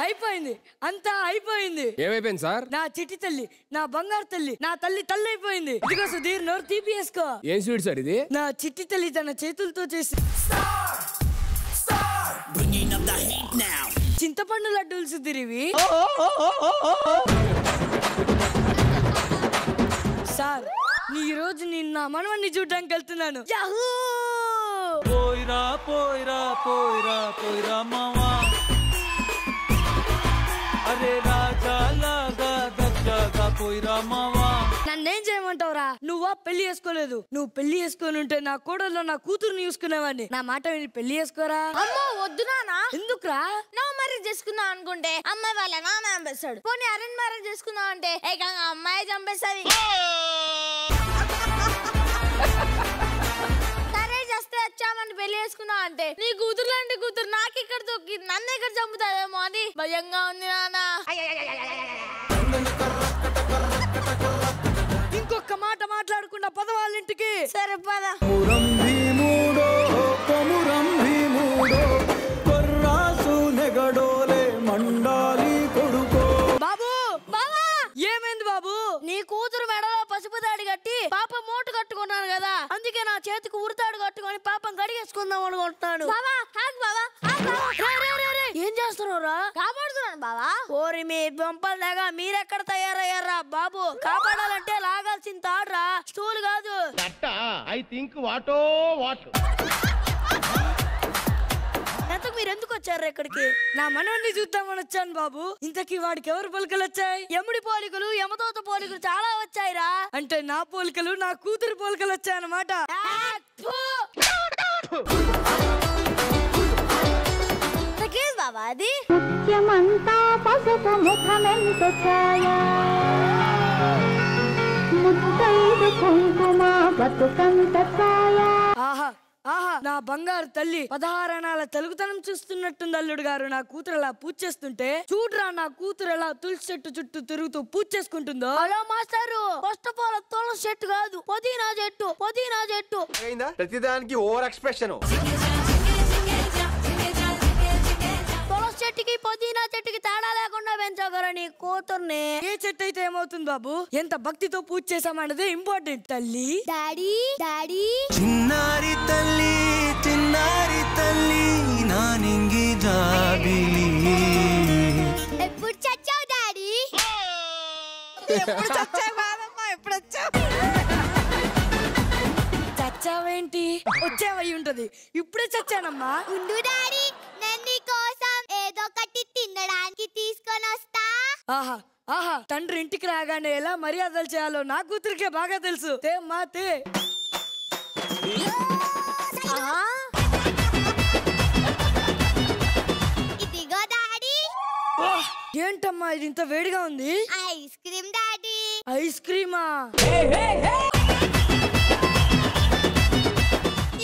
అయిపోయింది, అంతా అయిపోయింది. ఏమైపోయింది సార్? నా చిట్టి తల్లి, నా బంగారు తల్లి, నా తల్లి అయిపోయింది. ఇదిగో సుధీర్, నోరు తీపియేసుకో. ఏం స్వీట్ సార్ ఇది? నా చిట్టి తల్లి తన చేతులతో చేసి చింతపండు లడ్డూలు సుధీర్ ఇవి. సార్, ఈ రోజు నిన్న మనవన్ని చూడడానికి వెళ్తున్నాను. పోయిరా పోయిరా పోయిరా పోయిరా మావా, అరే రాజా లాగా దర్జాగా పోయిరా మావా. నన్నేం చేయమంటావురా? నువ్వా పెళ్లి చేసుకోలేదు. నువ్వు పెళ్లి చేసుకొని ఉంటే నా కోడల్లో నా కూతురుని చూసుకునేవాడిని. నా మాట విని పెళ్లి చేసుకోరా. అమ్మో వద్దు నాన్న. ఎందుకురా? లవ్ మ్యారేజ్ చేసుకుందాం అనుకుంటే అమ్మాయి వాళ్ళ నాన్న చంపేస్తాడు. పోనీ అరేంజ్ మ్యారేజ్ చేసుకుందాం అంటే ఏకంగా అమ్మాయి చంపేస్తుంది. సరే చేస్తే వచ్చామని పెళ్లి చేసుకుందాం అంటే నీ కూతురు లాంటి కూతురు నాకు ఇక్కడ దొక్కి నన్ను ఇక్కడ చంపుతాదేమో అని భయంగా ఉంది నాన్న. ఇంకొక మాట మాట్లాడకుండా పదవాళ్ళింటికి. సరే పద. మురం భీముడో కొమురం భీముడో కొర్రాసు నెగడోలే మండాలి కొడుకో. బాబు, బావా ఏమైంది బాబు? నీ కూతురు మెడలో పసుపు తాడి కట్టి పాప మూట కట్టుకున్నాను కదా, అందుకే నా చేతికి ఉరితాడు కట్టుకొని పాపం గడిగేసుకుందాం అనుకుంటున్నాను. ఏం చేస్తున్నావురా? కాపాడుతున్నాను బావా. ఓరి మీ బొంపలు దాకా మీరెక్కడ తయారయ్యారా బాబు? కాపాడాలంటే లాగాల్సిన తాడ్రా, స్టూల్ కాదు. ఎంతకు మీరు ఎందుకు వచ్చారు ఇక్కడికి? నా మనవన్ని చూద్దామని వచ్చాను బాబు. ఇంతకీ వాడికి ఎవరు పోలికలు వచ్చాయి? యముడి పోలికలు, యమదోత పోలికలు చాలా వచ్చాయిరా. అంటే నా పోలికలు, నా కూతురు పోలికలు వచ్చాయన్నమాట. బాబా అది ముత్యమంతా పసుపు ముఖమెంత ఛాయ, ముత్తైదు కుంకుమ బతుకంత ఛాయ. ఆహా ఆహా, నా బంగారు తల్లి 16 అణాల తెలుగుతనం చూస్తున్నట్టుంది అల్లుడు గారు. నా కూతురు అలా పూజ చేస్తుంటే చూడరా, నా కూతురు ఎలా తులసి చెట్టు చుట్టూ తిరుగుతూ పూజ చేసుకుంటుందో. హలో మాస్టారు, ఫస్ట్ ఆఫ్ ఆల్ తులసి చెట్టు కాదు, పుదీనా చెట్టు. పుదీనా చెట్టు ప్రతిదానికి ఓవర్ ఎక్స్ప్రెషన్. తులసి చెట్టుకి పుదీనా చెట్టుకి తేడా లేకుండా పెంచగలరా నీ కూతుర్ని. ఏ చెట్టు అయితే ఏమవుతుంది బాబు? ఎంత భక్తితో పూజ చేసామన్నదే ఇంపార్టెంట్. తల్లి, డాడీ డాడీ చిన్నారి తల్లి చిన్నారి తల్లి నానింగి జాబిలి. ఎప్పుడు చచ్చావు డాడీ? ఎప్పుడు చచ్చావు బాబమ్మ? ఎప్పుడు వచ్చావు? చచ్చావేంటి? వచ్చావయి ఉంటది. ఇప్పుడే చచ్చానమ్మా. ఉండు డాడీ, నేను నీ కోసం ఏదో ఒకటి తినడానికి తీసుకొని వస్తా. ఆహా ఆహా, తండ్రి ఇంటికి రాగానే ఎలా మర్యాదలు చేయాలో నా కూతురికే బాగా తెలుసు. తే మాతే. ఇదిగో డాడీ. ఏంటమ్మా ఇది ఇంత వేడిగా ఉంది? Ice cream daddy. ఐస్ క్రీమా?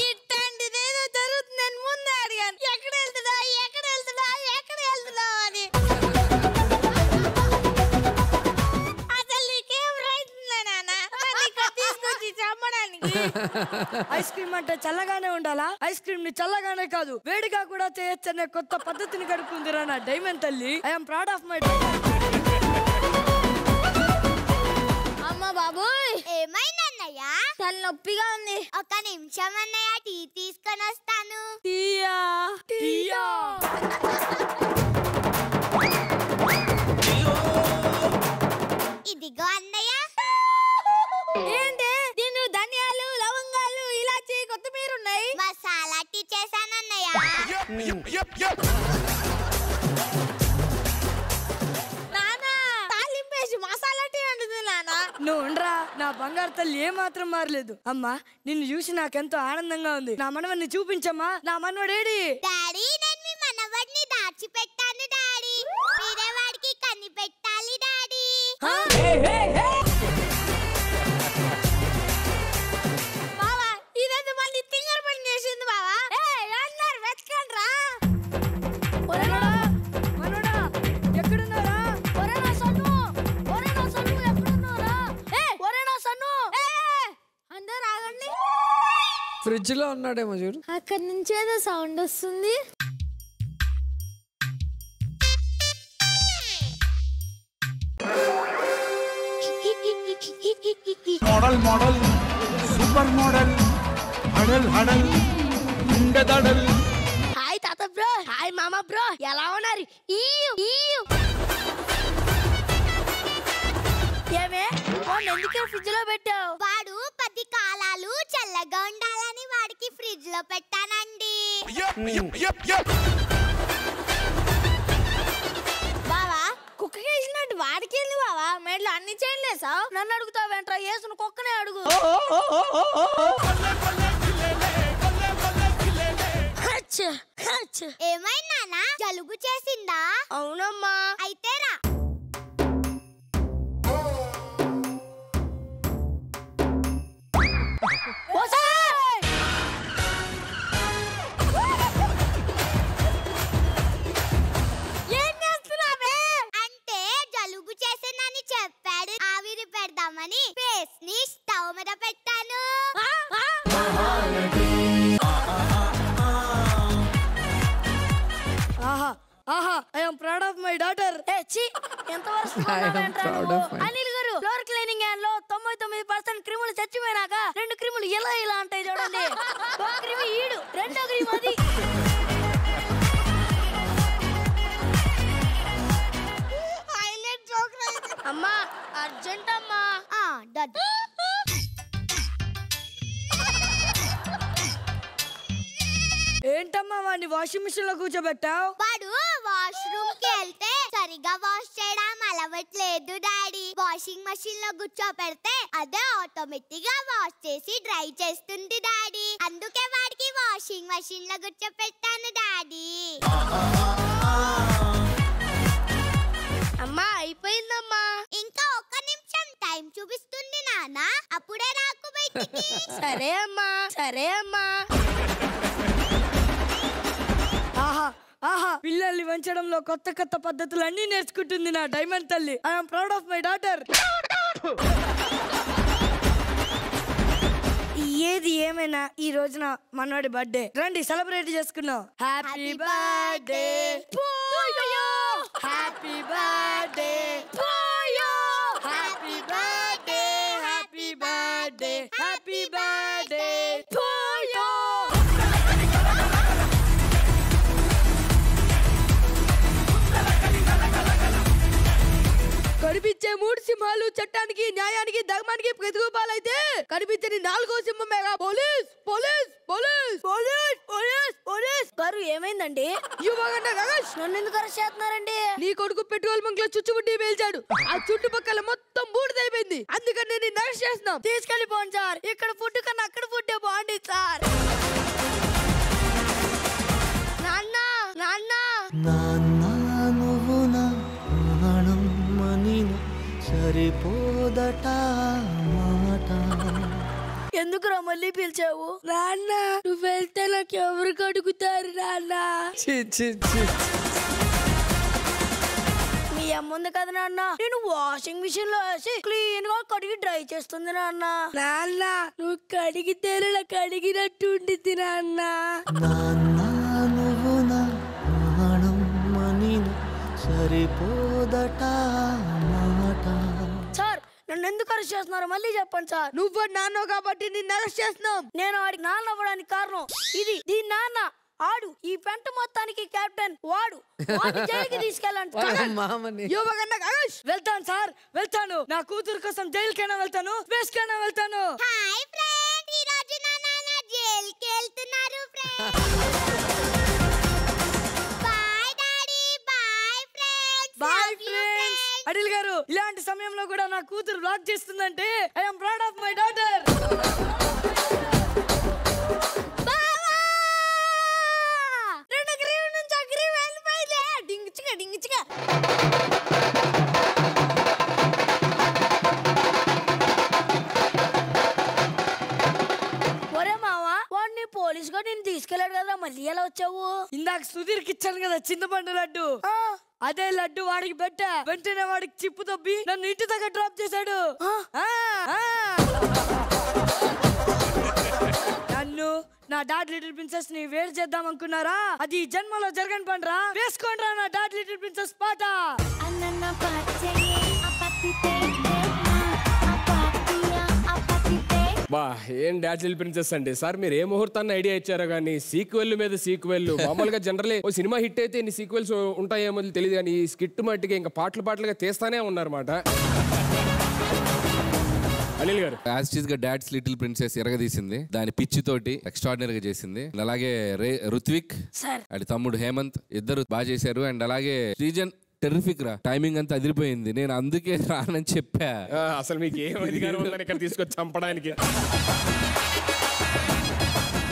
ఇట్టంటిదేదో జరుగుతుందని ముందే అడిగాను. ఎక్కడ వెళ్తున్నా ఎక్కడ వెళ్తున్నా ఎక్కడ వెళ్తున్నా అని. అసలు నీకేం రైట్ నాన్న తీసుకొచ్చి చమ్మడానికి? ఐస్ క్రీమ్ అంటే చల్లగానే ఉండాలా? ఐస్ క్రీమ్ ని చల్లగానే కాదు, వేడిగా కూడా చేయొచ్చనే కొత్త పద్ధతిని కడుక్కుందిరా నా డైమండ్ తల్లి. I'm proud of my. అమ్మ బాబోయ్, ఏమైందన్నయ్య? తలనొప్పిగా ఉంది. ఒక నిమిషం అన్నయ్య, టీ తీసుకొని వస్తాను. టీయా టీయా. ఇదిగో అన్నయ్య. ఏంటి దీని ధనియాలు, లవంగాలు, ఇలాచి, కొత్తిమీర ఉన్నాయి. మసాలా టీ చేశానన్నయ్య. నానా తాలింపేసి మసాలా టీ అంటుంది నానా. నువ్వు ఉండరా, నా బంగారు తల్లి ఏ మాత్రం మారలేదు. అమ్మా, నిన్ను చూసి నాకెంతో ఆనందంగా ఉంది. నా మనవడిని చూపించమ్మా. నా మనవడేడి? డాడీ, నేను మీ మనవడిని దాచిపెట్టాను డాడీ. మీరే వాడికి కన్ని పెట్టాలి డాడీ. బావా, ఇదేంటి మళ్ళీ తింగర పని చేసింది బావా? అందరు వెతకండి రా. మనోడా, ఎక్కడున్నారా? అందరు ఆగండి. ఫ్రిడ్జ్ లో ఉన్నాడేమో చూడు. అక్కడి నుంచి ఏదో సౌండ్ వస్తుంది. మోడల్ మోడల్ సూపర్ మోడల్ హడల్ హడల్ ఉండదడల్. హాయ్ తాత బ్రో, హాయ్ మామ బ్రో, ఎలా ఉన్నారు? ఏమే ఎందుకే ఫ్రిడ్జ్ లో పెట్టావు? వాడు 10 కాలాలు చల్లగా ఉండాలని వాడికి ఫ్రిడ్జ్ లో పెట్టానండి. బావా కుక్కకి వేసినట్టు వాడికి ఏంది బావా? మేడ్లు అన్ని చేయలేసా? నన్ను అడుగుతావేంట్రా? వేసిన కుక్కనే అడుగు. ఏమైనా జలుబు చేసిందా? అవునమ్మా. అయితే రా. అంటే జలుబు చేసిందని చెప్పాడు, ఆవిరి పెడదామని ఫేస్ ని స్టవ్ మీద పెట్టాను. ఆహా ఆహా I am proud of my daughter. Anil గారు, ఫ్లోర్ క్లీనింగ్ యాన్ లో 99% క్రిములు చచ్చిపోయినాక 2 క్రిములు ఇలా ఇలా ఉంటాయి చూడండి. ఒక క్రిమి ఈడు, రెండో క్రిమి అది. అమ్మా అర్జెంట్ అమ్మా. ఏంటమ్మా వాడిని వాషింగ్ మిషన్ లో కూర్చోబెట్టావు? వాడు వాష్రూమ్ కి వెళ్తే సరిగా వాష్ చేయడం అలవట్లేదు డాడీ. వాషింగ్ మెషిన్ లో కూర్చోపెడితే అదే ఆటోమేటిక్ గా వాష్ చేసి డ్రై చేస్తుంది డాడీ. అందుకే వాడికి వాషింగ్ మెషిన్ లో కూర్చోపెట్టాను డాడీ. అమ్మా అయిపోయిందమ్మా. ఇంకా 1 నిమిషం టైం చూపిస్తుంది నాన్న, అప్పుడే రాకు బయటికి. సరే అమ్మా, సరే అమ్మా. ఆహా ఆహా పిల్లల్ని పెంచడంలో కొత్త కొత్త పద్ధతులు అన్ని నేర్చుకుంటుంది నా డైమండ్ తల్లి. I am proud of my daughter. ఏది ఏమైనా ఈ రోజున మనవాడి బర్త్డే, రండి సెలబ్రేట్ చేసుకున్నాం. Happy birthday to you, happy birthday to you, happy birthday, happy birthday, happy birthday to you. కనిపించే 3 సింహాలు చట్టానికి, న్యాయానికి, ధర్మానికి ప్రతిరూపాలైతే కనిపించని 4వ సింహమేగా police police police police police police. గారు ఏమైందండి? నన్ను ఎందుకు అరెస్ట్ చేస్తున్నారండి? నీ కొడుకు పెట్రోల్ బంక్ లో చుచ్చుబుడ్డి పేల్చాడు. ఆ చుట్టుపక్కల మొత్తం బూడిదైపోయింది. అందుకని నేను అరెస్ట్ చేస్తున్నాం. తీసుకెళ్ళిపోండి సార్. ఇక్కడ ఫుడ్ కన్నా అక్కడ ఫుడ్ బాగుంది సార్. నాన్న నాన్న నాన్న నువ్వు నా ప్రాణం మనిన సరిపోదట మాట. ఎందుకురా మళ్ళీ పిలిచావు? నాన్న నువ్వు వెళ్తే నాకు ఎవరు కడుగుతారు నాన్న? ఛీ, ఛీ, ఛీ. మీ అమ్మ ఉంది కదా నాన్న, నేను వాషింగ్ మిషన్ లో వేసి క్లీన్ గా కడిగి డ్రై చేస్తుంది నాన్న. నాన్న నువ్వు కడిగితే కడిగినట్టు ఉండిద్ది నాన్న. నాన్న నువ్వు నా ప్రాణం మనిన సరిపోదట మాట. సార్ నన్ను ఎందుకు అరెస్ట్ చేస్తున్నారు? మళ్ళీ చెప్పండి సార్. నువ్వు నాన్న కాబట్టి నిన్ను అరెస్ట్ చేస్తున్నాం. నేను వాడికి నాన్న అవ్వడానికి కారణం ఇది. దీని నాన్న ఆడు, ఈ పెంట మొత్తానికి కెప్టెన్ వాడు. వాడిని జైలుకి తీసుకెళ్ళండి. మామని వెళ్తాను సార్, వెళ్తాను. నా కూతురు కోసం జైలుకైనా వెళ్తాను, స్పేస్ కైనా వెళ్తాను. హాయ్ ఫ్రెండ్, ఈ రోజు నా నాన్న జైలుకి వెళ్తున్నారు friend. Bye daddy, bye friends. Bye friends. Adil గారు ఇలాంటి సమయంలో కూడా నా కూతురు బ్లాక్ చేస్తుందంటే I am proud of my daughter. ఒరే మావా, వాడిని పోలీస్ గా నేను తీసుకెళ్ళాడు కదా, మళ్ళీ ఎలా వచ్చావు? ఇందాక సుధీర్కి ఇచ్చాను కదా చింతపండు లడ్డు, అదే లడ్డు వాడికి పెట్టా. వెంటనే వాడికి చిప్పు తప్పి నన్ను ఇంటి దగ్గర డ్రాప్ చేశాడు. నన్ను నా డాడ్ లిటిల్ ప్రిన్సెస్ ని వేరు చేద్దాం అనుకున్నారా? అది ఈ జన్మలో జరగని పండ్రా. వేసుకోండ్రా నా డాడ్ లిటిల్ ప్రిన్సెస్ పాట. అన్నన్న పాచే అపతితే అపతియా అప బా ఏం డాడ్జిల్ ప్రిన్సెస్ అండి సార్. మీరు ఏ ముహూర్తాన్ని ఐడియా ఇచ్చారో కానీ సీక్వెల్ మీద సీక్వెల్. మామూలుగా జనరల్లీ ఓ సినిమా హిట్ అయితే ఇన్ని సీక్వెల్స్ ఉంటాయేమో తెలియదు కానీ ఈ స్కిట్ మట్టిగా ఇంకా పాటలుగా తీస్తానే ఉన్నారన్నమాట. అనిల్ గారు యాజ్ టీజ్ గా డాడ్స్ లిటిల్ ప్రిన్సెస్ ఎరగదీసింది. దాని పిచ్చి తోటి ఎక్స్ట్రాడినరీ గా చేసింది. అలాగే రుత్విక్ అండ్ తమ్ముడు హేమంత్ ఇద్దరు బాగా చేశారు. అండ్ అలాగే శ్రీజన్ టెర్రిఫిక్ రా, టైమింగ్ అంతా అదిరిపోయింది. నేను అందుకే రానని చెప్పా. అసలు మీకు ఏం అధికారం ఉందని ఇక్కడ తీసుకొచ్చి చంపడానికి.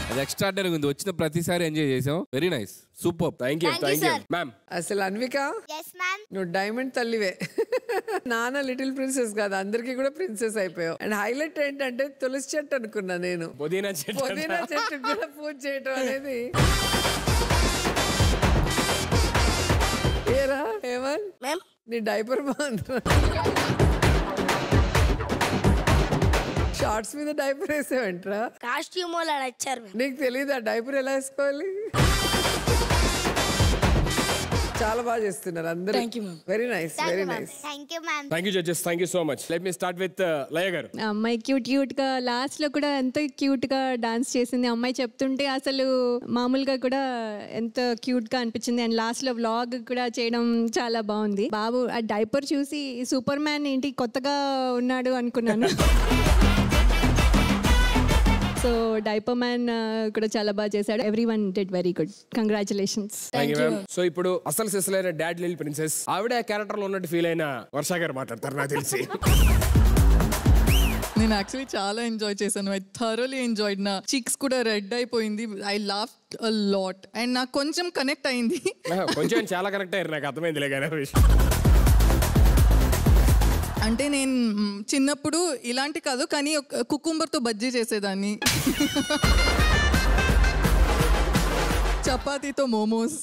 అది ఎక్స్ట్రాడినరీ ఉంది. వచ్చిన ప్రతిసారి ఎంజాయ్ చేసాం. Very nice, super. Thank you ma'am. అసలు అన్విక ఎస్ మ్యామ్. నువ్వు డైమండ్ తల్లివే. నాన్న లిటిల్ ప్రిన్సెస్ కాదు, అందరికి కూడా ప్రిన్సెస్ అయిపోయావు. అండ్ హైలైట్ ఏంటంటే తులసి చెట్టు అనుకున్నా నేను. పుదీనా చెట్టు కూడా పూజ చేయటం అనేది. ఏరా హేమంత్, నీ డైపర్ బాగుంది. షార్ట్స్ మీద డైపర్ వేసేవంటరా? కాస్ట్యూమ్ వాళ్ళు వచ్చారు. నీకు తెలియదు ఆ డైపర్ ఎలా వేసుకోవాలి? చాలా బాగా చేస్తున్నారు అందరూ. Very nice, very nice. Thank you ma'am. Thank you judges, thank you so much. Let me start with Laya గారు. అమ్మాయి క్యూట్ గా లాస్ట్ లో కూడా ఎంతో క్యూట్ గా డాన్స్ చేసింది. అమ్మాయి చెప్తుంటే అసలు మామూలుగా కూడా ఎంతో క్యూట్ గా అనిపించింది. అండ్ లాస్ట్ లో వ్లాగ్ కూడా చేయడం చాలా బాగుంది. బాబు ఆ డైపర్ చూసి సూపర్ మ్యాన్ ఏంటి కొత్తగా ఉన్నాడు అనుకున్నాను. సో డైపర్ మ్యాన్ కూడా చాలా బాగా చేశాడు. Everyone did very good. Congratulations. So ఇప్పుడు అసలు సిసలైన డాడ్ లిటిల్ ప్రిన్సెస్ ఆవిడ క్యారెక్టర్ లో ఉన్నట్టు ఫీల్ అయిన వర్ష గారు మాట్లాడతారు నాకు తెలిసి. నేను యాక్చువల్లీ చాలా ఎంజాయ్ చేశాను. I thoroughly enjoyed. నా చీక్స్ కూడా రెడ్ అయిపోయింది. I laughed a lot. And నాకు కొంచెం కనెక్ట్ అయింది. కొంచెం చాలా కనెక్ట్ అయ్యారు, నాకు అర్థమైందిలే కానీ. అంటే నేను చిన్నప్పుడు ఇలాంటి కాదు కానీ కుకుంబర్తో బజ్జీ చేసేదాన్ని, చపాతీతో మోమోస్.